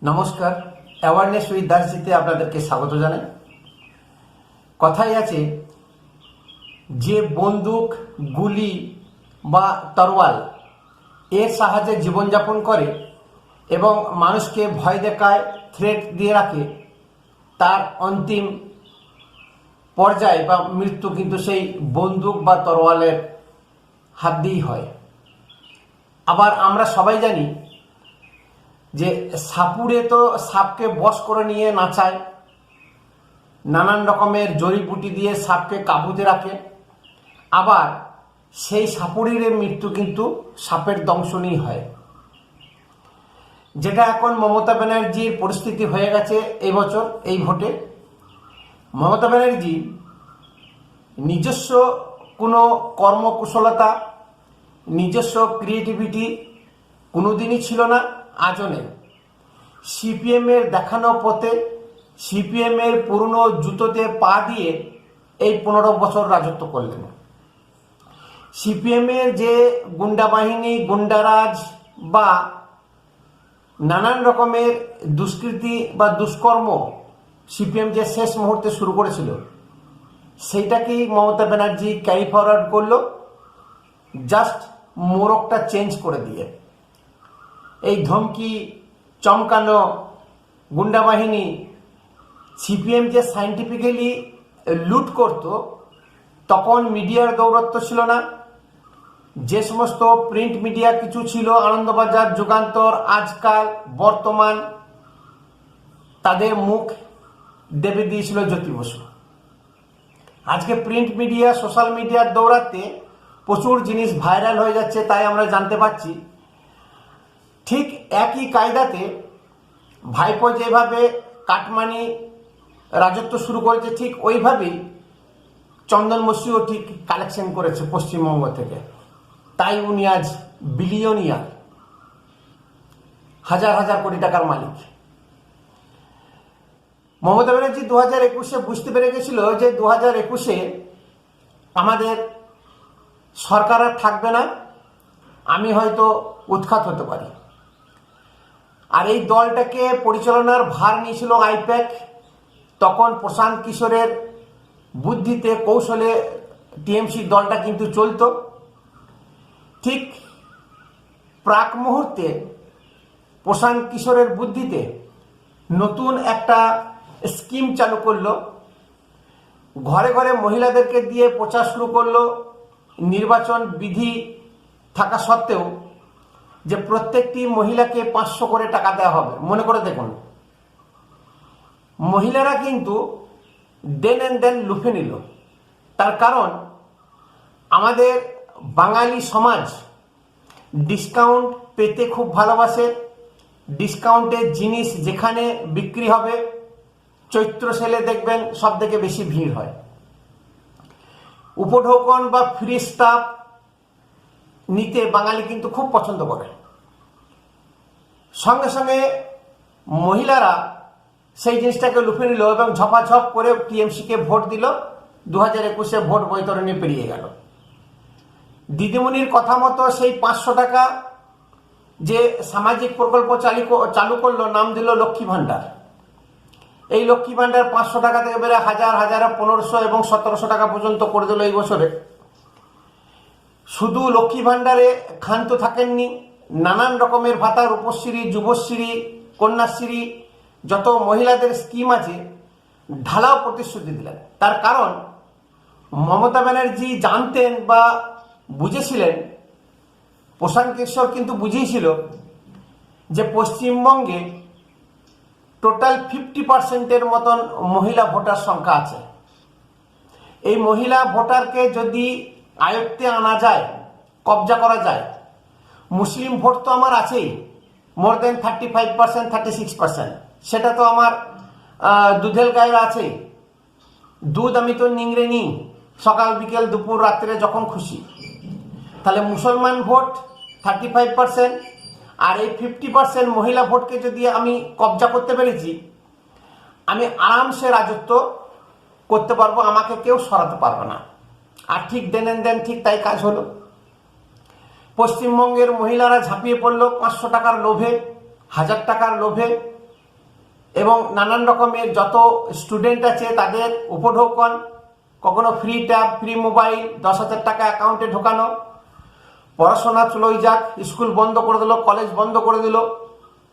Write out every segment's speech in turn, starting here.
নমস্কার, awareness with দাসজিতে আপনাদেরকে স্বাগত জানাই। কথাই আছে যে বন্দুক, গুলি বা তরোয়াল এর সাহায্যে জীবনযাপন করে এবং মানুষকে ভয় দেখায়, থ্রেট দিয়ে রাখে, তার অন্তিম পর্যায়ে বা মৃত্যু কিন্তু সেই বন্দুক বা তরোয়ালের হাত দিয়েই হয়। আবার আমরা সবাই জানি যে সাপুড়ে তো সাপকে বশ করে নিয়ে নাচায়, নানান রকমের জড়িবুটি দিয়ে সাপকে কাবুতে রাখে। আবার সেই সাপুড়ির মৃত্যু কিন্তু সাপের দংশনই হয়, যেটা এখন মমতা ব্যানার্জির পরিস্থিতি হয়ে গেছে এবছর এই ভোটে। মমতা ব্যানার্জি নিজস্ব কোনো কর্মকুশলতা, নিজস্ব ক্রিয়েটিভিটি কোনোদিনই ছিল না, আজও নেই। সিপিএমের দেখানো পথে, সিপিএমের পুরনো জুতোতে পা দিয়ে এই 15 বছর রাজত্ব করলেন। সিপিএমের যে গুন্ডা বাহিনী, গুন্ডারাজ বা নানান রকমের দুষ্কৃতি বা দুষ্কর্ম সিপিএম যে শেষ মুহূর্তে শুরু করেছিল, সেইটাকেই মমতা ব্যানার্জি ক্যারি ফরওয়ার্ড করলো, জাস্ট মোড়কটা চেঞ্জ করে দিয়ে। এই ধমকি, চমকানো গুন্ডা বাহিনী সিপিএম যে সাইন্টিফিক্যালি লুট করত, তখন মিডিয়ার দৌরত্ব ছিল না। যে সমস্ত প্রিন্ট মিডিয়া কিছু ছিল, আনন্দবাজার, যুগান্তর, আজকাল, বর্তমান, তাদের মুখ দেবে দিয়েছিল জ্যোতি বসু। আজকে প্রিন্ট মিডিয়া, সোশ্যাল মিডিয়ার দৌড়াতে প্রচুর জিনিস ভাইরাল হয়ে যাচ্ছে, তাই আমরা জানতে পারছি। ঠিক একই কায়দাতে ভাইপো যেভাবে কাটমানি রাজত্ব শুরু করেছে, ঠিক ওইভাবেই চন্দন মুন্সিও ঠিক কালেকশন করেছে পশ্চিমবঙ্গ থেকে। তাই উনি আজ বিলিয়নিয়ার, হাজার হাজার কোটি টাকার মালিক। মমতা ব্যানার্জি 2021-এ বুঝতে পেরে গেছিল যে 2021-এ আমাদের সরকার আর থাকবে না, আমি হয়তো উৎখাত হতে পারি। আর এই দলটাকে পরিচালনার ভার নিয়েছিল আইপ্যাক। তখন প্রশান্ত কিশোরের বুদ্ধিতে, কৌশলে টিএমসি দলটা কিন্তু চলতো। ঠিক প্রাক মুহূর্তে প্রশান্ত কিশোরের বুদ্ধিতে নতুন একটা স্কিম চালু করলো, ঘরে ঘরে মহিলাদেরকে দিয়ে প্রচার শুরু করলো, নির্বাচন বিধি থাকা সত্ত্বেও, যে প্রত্যেকটি মহিলাকে 500 করে টাকা দেওয়া হবে। মনে করে দেখুন, মহিলারা কিন্তু দেন এন্ড দেন লুফে নিল। তার কারণ আমাদের বাঙালি সমাজ ডিসকাউন্ট পেতে খুব ভালোবাসে। ডিসকাউন্টের জিনিস যেখানে বিক্রি হবে, চৈত্র সেলে দেখবেন সব থেকে বেশি ভিড় হয়। উপঢৌকন বা ফ্রি স্টাফ নিতে বাঙালি কিন্তু খুব পছন্দ করে। সঙ্গে সঙ্গে মহিলারা সেই জিনিসটাকে লুফে নিল এবং ঝপাঝপ করে টিএমসিকে ভোট দিল। 2021-এ ভোট বৈতরণী পেরিয়ে গেল। দিদিমণির কথা মতো সেই 500 টাকা যে সামাজিক প্রকল্প চালু করলো, নাম দিল লক্ষ্মী ভাণ্ডার। এই লক্ষ্মী ভাণ্ডার 500 টাকা থেকে বেড়ে হাজার, 1500 এবং 1700 টাকা পর্যন্ত করে দিল এই বছরে। শুধু লক্ষ্মী ভাণ্ডারে ক্ষান্ত থাকেননি, নানান রকমের ভাতা, রূপশ্রী, যুবশ্রী, কন্যাশ্রী, যত মহিলাদের স্কিম আছে ঢালাও প্রতিশ্রুতি দিলেন। তার কারণ মমতা ব্যানার্জি জানতেন বা বুঝেছিলেন, প্রশান্ত কিশোর কিন্তু বুঝিয়েছিল যে পশ্চিমবঙ্গে টোটাল 50%-এর মতন মহিলা ভোটার সংখ্যা আছে। এই মহিলা ভোটারকে যদি আয়ত্তে আনা যায়, কবজা করা যায়, মুসলিম ভোট তো আমার আছেই, মোর দেন 35%, 36%, সেটা তো আমার দুধের গায়ে আছেই। দুধ আমি তো নিংড়ে নিই সকাল, বিকেল, দুপুর, রাত্রে, যখন খুশি। তাহলে মুসলমান ভোট 35%, আর এই 50% মহিলা ভোটকে যদি আমি কবজা করতে পেরেছি, আমি আরামসে রাজত্ব করতে পারবো, আমাকে কেউ সরাতে পারবে না। আর ঠিক দেন এন্ড দেন ঠিক তাই কাজ হলো। পশ্চিমবঙ্গের মহিলারা ঝাঁপিয়ে পড়লো 500 টাকার লোভে, 1000 টাকার লোভে, এবং নানান রকমের যত স্টুডেন্ট আছে তাদের উপঢৌকন, কখনো ফ্রি ট্যাব, ফ্রি মোবাইল, 10,000 টাকা অ্যাকাউন্টে ঢোকানো, পড়াশোনা চলোই যাক, স্কুল বন্ধ করে দিল, কলেজ বন্ধ করে দিল,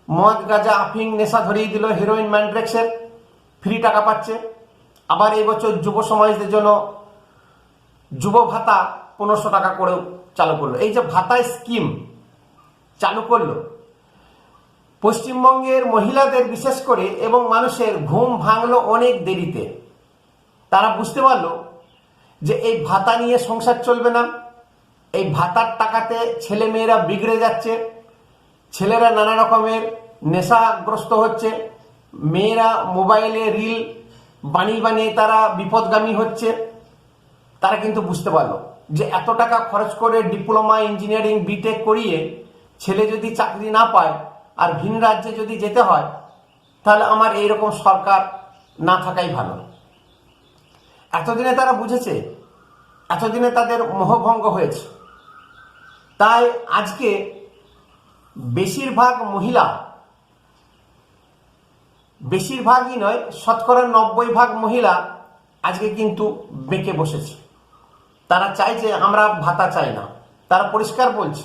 মদ গাঁজা আফিং নেশা ধরিয়ে দিল, হিরোইন ম্যান্ড্রেক্সের ফ্রি টাকা পাচ্ছে। আবার এই বছর যুব সমাজদের জন্য যুব ভাতা 1500 টাকা করেও চালু করলো। এই যে ভাতা স্কিম চালু করলো, পশ্চিমবঙ্গের মহিলাদের বিশেষ করে এবং মানুষের ঘুম ভাঙলো অনেক দেরিতে। তারা বুঝতে পারলো যে এই ভাতা নিয়ে সংসার চলবে না, এই ভাতার টাকাতে ছেলে মেয়েরা বিগড়ে যাচ্ছে, ছেলেরা নানা রকমের নেশাগ্রস্ত হচ্ছে, মেয়েরা মোবাইলে রিল বানিয়ে বানিয়ে তারা বিপদগামী হচ্ছে। তারা কিন্তু বুঝতে পারলো যে এত টাকা খরচ করে ডিপ্লোমা, ইঞ্জিনিয়ারিং, বিটেক করিয়ে ছেলে যদি চাকরি না পায় আর ভিন রাজ্যে যদি যেতে হয়, তাহলে আমার এইরকম সরকার না থাকাই ভালো। এতদিনে তারা বুঝেছে, এতদিনে তাদের মোহভঙ্গ হয়েছে। তাই আজকে বেশিরভাগ বেশিরভাগই নয়, 90% মহিলা আজকে কিন্তু বেঁকে বসেছে। তারা চাই যে আমরা ভাতা চাই না। তারা পরিষ্কার বলছে,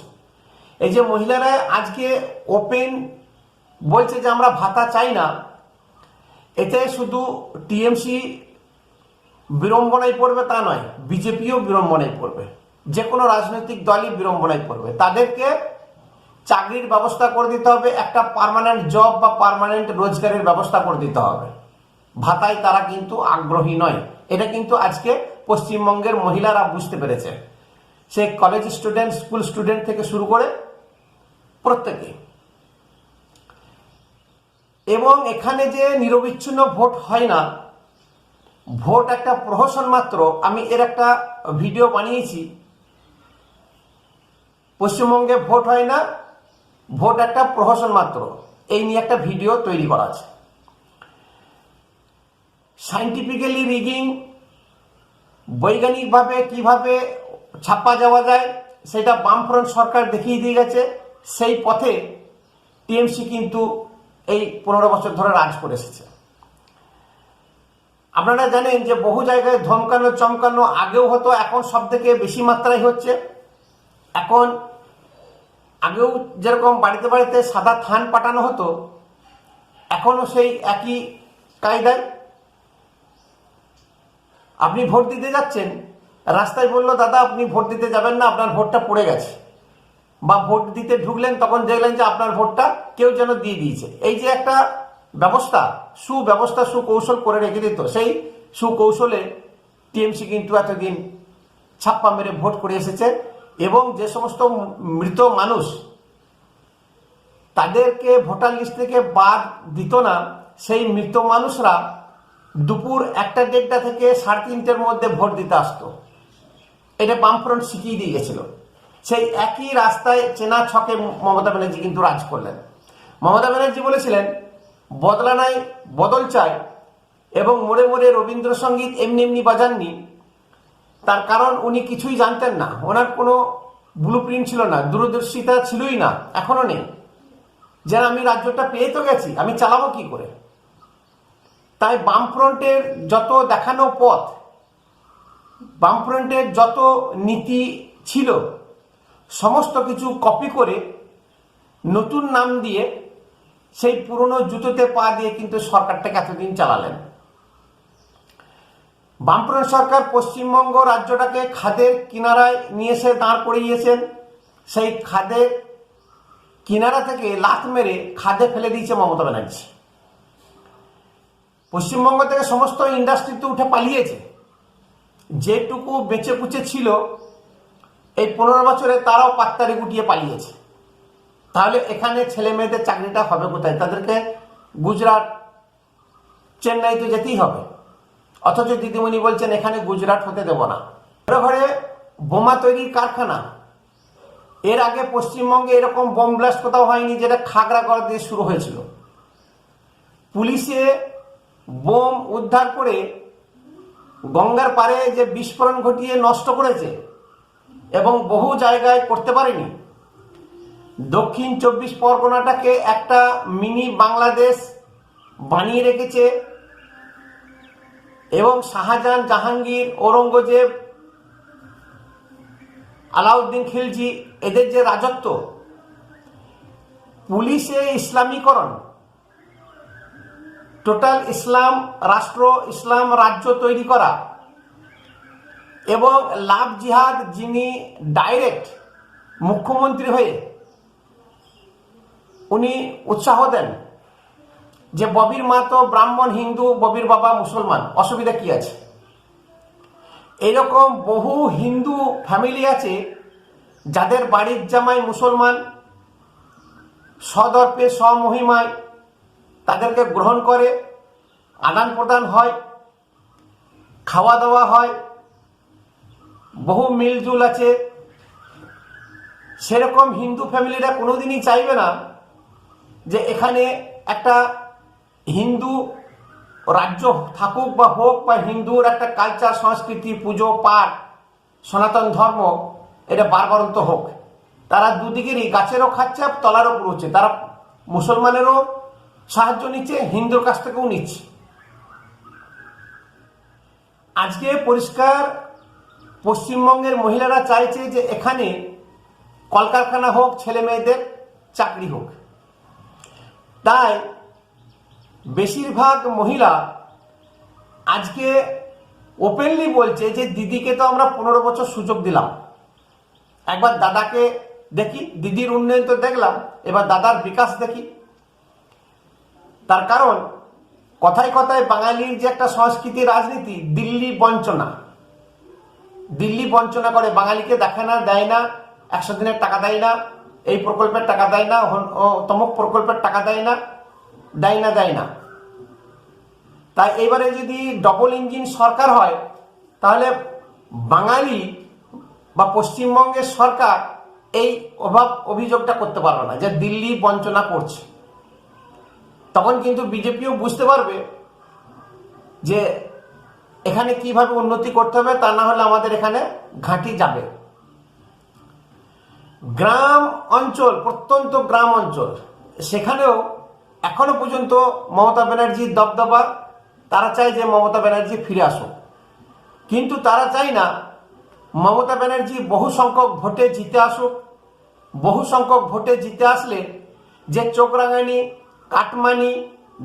এই যে মহিলারা আজকে ওপেন বলছে যে আমরা ভাতা চাই না, এতে শুধু টিএমসি বিড়ম্বনায় পড়বে তা নয়, বিজেপিও বিড়ম্বনায় পড়বে, যে কোনো রাজনৈতিক দলই বিড়ম্বনায় পড়বে। তাদেরকে চাকরির ব্যবস্থা করে দিতে হবে, একটা পার্মানেন্ট জব বা পার্মানেন্ট রোজগারের ব্যবস্থা করে দিতে হবে। ভাতায় তারা কিন্তু আগ্রহী নয়। এটা কিন্তু আজকে পশ্চিমবঙ্গের মহিলারা বুঝতে পেরেছে, সে কলেজ স্টুডেন্ট, স্কুল স্টুডেন্ট থেকে শুরু করে প্রত্যেকে। এবং এখানে যে নিরবিচ্ছিন্ন ভোট হয় না, ভোট একটা প্রহসন মাত্র। আমি এর একটা ভিডিও বানিয়েছি, পশ্চিমবঙ্গে ভোট হয় না, ভোট একটা প্রহসন মাত্র, এই নিয়ে একটা ভিডিও তৈরি করা আছে। সাইন্টিফিক্যালি রিগিং, বৈজ্ঞানিকভাবে কিভাবে ছাপ্পা যাওয়া যায় সেটা বামফ্রন্ট সরকার দেখিয়ে দিয়ে গেছে। সেই পথে টিএমসি কিন্তু এই 15 বছর ধরে রাজ করে এসেছে। আপনারা জানেন যে বহু জায়গায় ধমকানো চমকানো আগেও হতো, এখন সব থেকে বেশি মাত্রায় হচ্ছে। এখন আগেও যেরকম বাড়িতে বাড়িতে সাদা থান পাঠানো হতো, এখনো সেই একই কায়দায়। আপনি ভোট দিতে যাচ্ছেন, রাস্তায় বললো দাদা আপনি ভোট দিতে যাবেন না, আপনার ভোটটা পড়ে গেছে। বা ভোট দিতে ঢুকলেন, তখন দেখলেন যে আপনার ভোটটা কেউ যেন দিয়ে দিয়েছে। এই যে একটা ব্যবস্থা, সুকৌশল করে রেখে দিত, সেই সুকৌশলে টিএমসি কিন্তু এতদিন ছাপ্পা মেরে ভোট করে এসেছে। এবং যে সমস্ত মৃত মানুষ, তাদেরকে ভোটার লিস্ট থেকে বাদ দিত না, সেই মৃত মানুষরা দুপুর 1টা-1:30 থেকে 3:30-র মধ্যে ভোট দিতে আসতো। এটা বামফ্রন্ট শিখিয়ে দিয়ে গেছিল। সেই একই রাস্তায় চেনা ছকে মমতা ব্যানার্জি কিন্তু রাজ করলেন। মমতা ব্যানার্জি বলেছিলেন বদলা নাই, বদল চাই, এবং মোড়ে মোড়ে রবীন্দ্রসঙ্গীত এমনি এমনি বাজাননি। তার কারণ উনি কিছুই জানতেন না, ওনার কোনো ব্লু প্রিন্ট ছিল না, দূরদর্শিতা ছিলই না, এখনো নেই। যেন আমি রাজ্যটা পেয়ে তো গেছি, আমি চালাবো কি করে। তাই বামফ্রন্টের যত দেখানো পথ, বামফ্রন্টের যত নীতি ছিল, সমস্ত কিছু কপি করে নতুন নাম দিয়ে সেই পুরনো জুতোতে পা দিয়ে কিন্তু সরকারটাকে এতদিন চালালেন। বামফ্রন্ট সরকার পশ্চিমবঙ্গ রাজ্যটাকে খাদের কিনারায় নিয়ে এসে দাঁড় করিয়েছেন। সেই খাদের কিনারা থেকে লাথ মেরে খাদে ফেলে দিয়েছে মমতা ব্যানার্জি। পশ্চিমবঙ্গ থেকে সমস্ত ইন্ডাস্ট্রি তো উঠে পালিয়েছে। যেটুকু বেঁচে কুচে ছিল এই 15 বছরে তারাও পাত্তারি গুটিয়ে পালিয়েছে। তাহলে এখানে ছেলে মেয়েদের চাকরিটা হবে কোথায়? তাদেরকে গুজরাট, চেন্নাই তো যেতেই হবে। অথচ দিদিমণি বলছেন এখানে গুজরাট হতে দেব না। ঘরে ঘরে বোমা তৈরির কারখানা। এর আগে পশ্চিমবঙ্গে এরকম বোম ব্লাস্ট কোথাও হয়নি, যেটা খাগড়াগড় দিয়ে শুরু হয়েছিল। পুলিশে বোম উদ্ধার করে গঙ্গার পারে যে বিস্ফোরণ ঘটিয়ে নষ্ট করেছে এবং বহু জায়গায় করতে পারেনি। দক্ষিণ 24 পরগনাটাকে একটা মিনি বাংলাদেশ বানিয়ে রেখেছে এবং শাহজাহান, জাহাঙ্গীর, ঔরঙ্গজেব, আলাউদ্দিন খিলজি এদের যে রাজত্ব, পুলিশে ইসলামীকরণ, টোটাল ইসলাম রাষ্ট্র, ইসলাম রাজ্য তৈরি করা এবং লাভ জিহাদ যিনি ডাইরেক্ট মুখ্যমন্ত্রী হয়ে উনি উৎসাহ দেন যে ববির মা তো ব্রাহ্মণ হিন্দু, ববির বাবা মুসলমান, অসুবিধা কি আছে। এরকম বহু হিন্দু ফ্যামিলি আছে যাদের বাড়ির জামাই মুসলমান, সদর্পে স্বমহিমায় তাদেরকে গ্রহণ করে, আদান প্রদান হয়, খাওয়া দাওয়া হয়, বহু মিলজুল আছে। সেরকম হিন্দু ফ্যামিলিরা কোনোদিনই চাইবে না যে এখানে একটা হিন্দু রাজ্য থাকুক বা হোক, বা হিন্দুর একটা কালচার, সংস্কৃতি, পুজো পাঠ, সনাতন ধর্ম এটা বারবারন্ত হোক। তারা দুদিকেরই, গাছেরও খাচ্ছে তলারও পুরোচ্ছে, তারা মুসলমানেরও সাহায্য নিচ্ছে, হিন্দুর কাছ থেকেও নিচ্ছে। আজকে পরিষ্কার পশ্চিমবঙ্গের মহিলারা চাইছে যে এখানে কলকারখানা হোক, ছেলে মেয়েদের চাকরি হোক। তাই বেশিরভাগ মহিলা আজকে ওপেনলি বলছে যে দিদিকে তো আমরা 15 বছর সুযোগ দিলাম, একবার দাদাকে দেখি, দিদির উন্নয়ন তো দেখলাম, এবার দাদার বিকাশ দেখি। তার কারণ কথায় কথায় বাঙালির যে একটা সংস্কৃতি, রাজনীতি, দিল্লি বঞ্চনা, দিল্লি বঞ্চনা করে, বাঙালিকে দেখে না, দেয় না, 100 দিনের টাকা দেয় না, এই প্রকল্পের টাকা দেয় না, তমুক প্রকল্পের টাকা দেয় না, দেয় না। তাই এবারে যদি ডবল ইঞ্জিন সরকার হয় তাহলে বাঙালি বা পশ্চিমবঙ্গের সরকার এই অভিযোগটা করতে পারবে না যে দিল্লি বঞ্চনা করছে। তখন কিন্তু বিজেপিও বুঝতে পারবে যে এখানে কিভাবে উন্নতি করতে হবে, তা না হলে আমাদের এখানে ঘাঁটি যাবে। গ্রাম অঞ্চল, প্রত্যন্ত গ্রাম অঞ্চল, সেখানেও এখনো পর্যন্ত মমতা ব্যানার্জির দবদবা। তারা চায় যে মমতা ব্যানার্জি ফিরে আসুক, কিন্তু তারা চায় না মমতা ব্যানার্জি বহু সংখ্যক ভোটে জিতে আসুক। বহু সংখ্যক ভোটে জিতে আসলে যে চোখ রাঙানি, কাটমানি,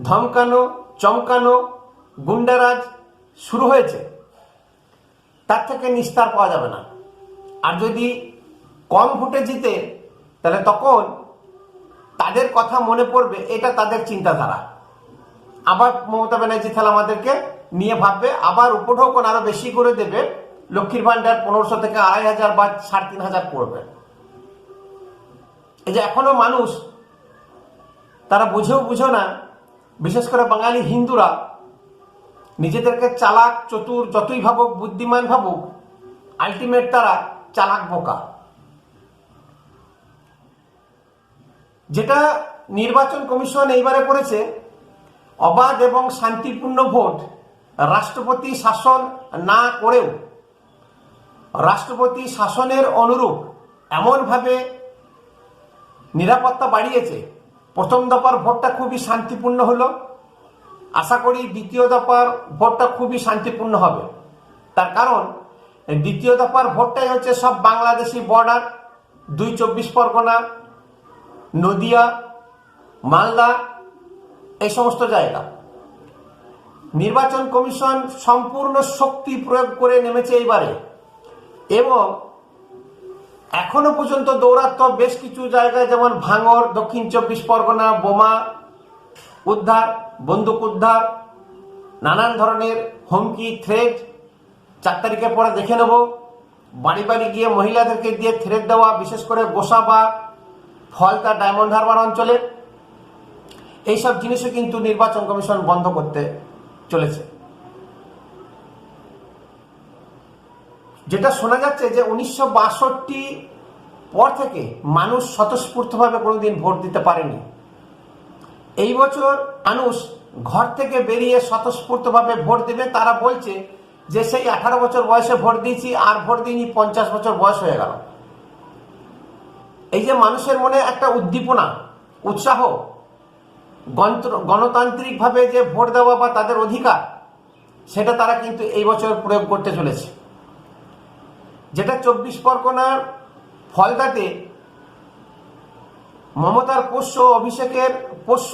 ধমকানো, চমকানো, গুন্ডারাজ শুরু হয়েছে, তার থেকে নিস্তার পাওয়া যাবে না। আর যদি কম ভোটে জিতে, তাহলে তখন তাদের কথা মনে পড়বে, এটা তাদের চিন্তাধারা। আবার মমতা ব্যানার্জি তাহলে আমাদেরকে নিয়ে ভাববে, আবার উপঢৌকন আরো বেশি করে দেবে, লক্ষ্মীর ভান্ডার 1500 থেকে 2500 বা 3500 করবে। এই যে এখনো মানুষ তারা বুঝো না, বিশেষ করে বাঙালি হিন্দুরা নিজেদেরকে চালাক, চতুর যতই ভাবুক, বুদ্ধিমান ভাবুক, আলটিমেট তারা চালাক বোকা। যেটা নির্বাচন কমিশন এইবারে করেছে, অবাধ এবং শান্তিপূর্ণ ভোট, রাষ্ট্রপতি শাসন না করেও রাষ্ট্রপতি শাসনের অনুরূপ এমনভাবে নিরাপত্তা বাড়িয়েছে। প্রথম দফার ভোটটা খুবই শান্তিপূর্ণ হলো, আশা করি দ্বিতীয় দফার ভোটটা খুবই শান্তিপূর্ণ হবে। তার কারণ দ্বিতীয় দফার ভোটটাই হচ্ছে সব বাংলাদেশি বর্ডার, 2 24 পরগনা, নদিয়া, মালদা, এই সমস্ত জায়গা। নির্বাচন কমিশন সম্পূর্ণ শক্তি প্রয়োগ করে নেমেছে এইবারে, এবং এখনো পর্যন্ত দৌরাত্ম্য বেশ কিছু জায়গায়, যেমন ভাঙড়, দক্ষিণ 24 পরগনা, বোমা উদ্ধার, বন্দুক উদ্ধার, নানান ধরনের হুমকি, থ্রেট। 4 তারিখের পরে দেখে নেব, বাড়ি বাড়ি গিয়ে মহিলাদেরকে দিয়ে থ্রেট দেওয়া, বিশেষ করে গোসা বা ফলতা, ডায়মন্ড হারবার অঞ্চলে। এইসব জিনিসও কিন্তু নির্বাচন কমিশন বন্ধ করতে চলেছে। যেটা শোনা যাচ্ছে যে 1962 পর থেকে মানুষ স্বতঃস্ফূর্তভাবে কোনোদিন ভোট দিতে পারেনি। এই বছর মানুষ ঘর থেকে বেরিয়ে স্বতঃস্ফূর্তভাবে ভোট দেবে। তারা বলছে যে সেই 18 বছর বয়সে ভোট দিয়েছি, আর ভোট দিইনি, 50 বছর বয়স হয়ে গেল। এই যে মানুষের মনে একটা উদ্দীপনা, উৎসাহ, গণতান্ত্রিকভাবে যে ভোট দেওয়া বা তাদের অধিকার, সেটা তারা কিন্তু এই বছর প্রয়োগ করতে চলেছে। যেটা 24 পরগনার ফলতাতে মমতার পোষ্য, অভিষেকের পোষ্য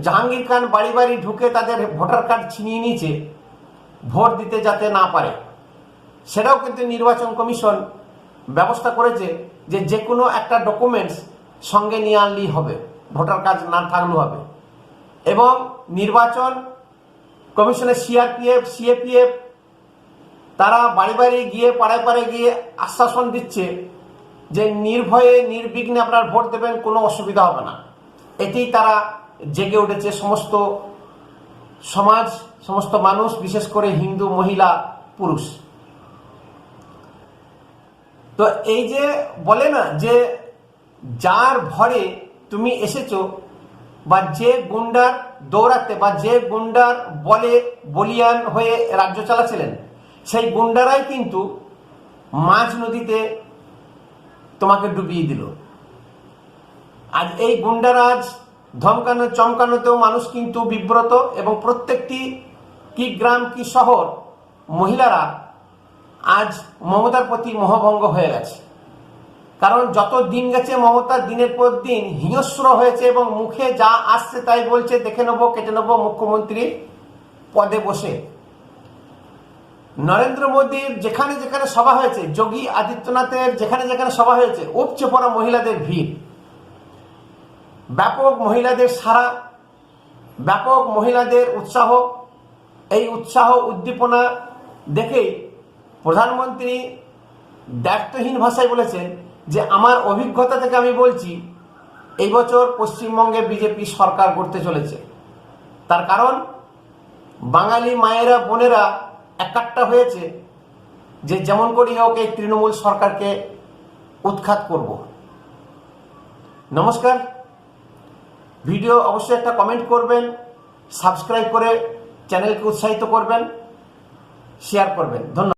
জাহাঙ্গীর খান বাড়ি বাড়ি ঢুকে তাদের ভোটার কার্ড ছিনিয়ে নিয়েছে ভোট দিতে যাতে না পারে। সেটাও কিন্তু নির্বাচন কমিশন ব্যবস্থা করেছে যে যে কোনো একটা ডকুমেন্টস সঙ্গে নিয়ে আনলেই হবে, ভোটার কার্ড না থাকলেও হবে। এবং নির্বাচন কমিশনের সিএপিএফ তারা বাড়ি বাড়ি গিয়ে পাড়ায় পাড়ায় গিয়ে আশ্বাসন দিচ্ছে যে নির্ভয়ে নির্বিঘ্নে আপনার ভোট দেবেন, কোনো অসুবিধা হবে না। এতেই তারা জেগে উঠেছে সমস্ত সমাজ, সমস্ত মানুষ, বিশেষ করে হিন্দু মহিলা পুরুষ। তো এই যে বলে না যে যার ভরে তুমি এসেছো, বা যে গুন্ডার দৌড়াতে বা যে গুন্ডার বলে বলিয়ান হয়ে রাজ্য চালাচ্ছিলেন, সেই গুন্ডারাই কিন্তু মাঝ নদীতে তোমাকে ডুবিয়ে দিল। আজ এই গুন্ডারাজ ধমকানো চমকানোতেও মানুষ কিন্তু বিব্রত, এবং প্রত্যেকটি কি গ্রাম কি শহর মহিলারা আজ মমতার প্রতি মোহভঙ্গ হয়ে গেছে। কারণ যত দিন গেছে মমতার দিনের পর দিন হিংস্র হয়েছে, এবং মুখে যা আসছে তাই বলছে, দেখে নেবো কেটে নেবো মুখ্যমন্ত্রী পদে বসে। নরেন্দ্র মোদীর যেখানে যেখানে সভা হয়েছে, যোগী আদিত্যনাথের যেখানে যেখানে সভা হয়েছে, উপচে পড়া মহিলাদের ভিড়, ব্যাপক মহিলাদের সারা, ব্যাপক মহিলাদের উৎসাহ। এই উৎসাহ উদ্দীপনা দেখেই প্রধানমন্ত্রী দায়িত্বহীন ভাষায় বলেছেন যে আমার অভিজ্ঞতা থেকে আমি বলছি, এই বছর পশ্চিমবঙ্গে বিজেপি সরকার করতে চলেছে। তার কারণ বাঙালি মায়েরা বোনেরা একাট্টা হয়েছে যে যেমন করি হোক এই তৃণমূল সরকারকে উৎখাত করব। নমস্কার। ভিডিও অবশ্যই একটা কমেন্ট করবেন, সাবস্ক্রাইব করে চ্যানেলকে উৎসাহিত করবেন, শেয়ার করবেন। ধন্যবাদ।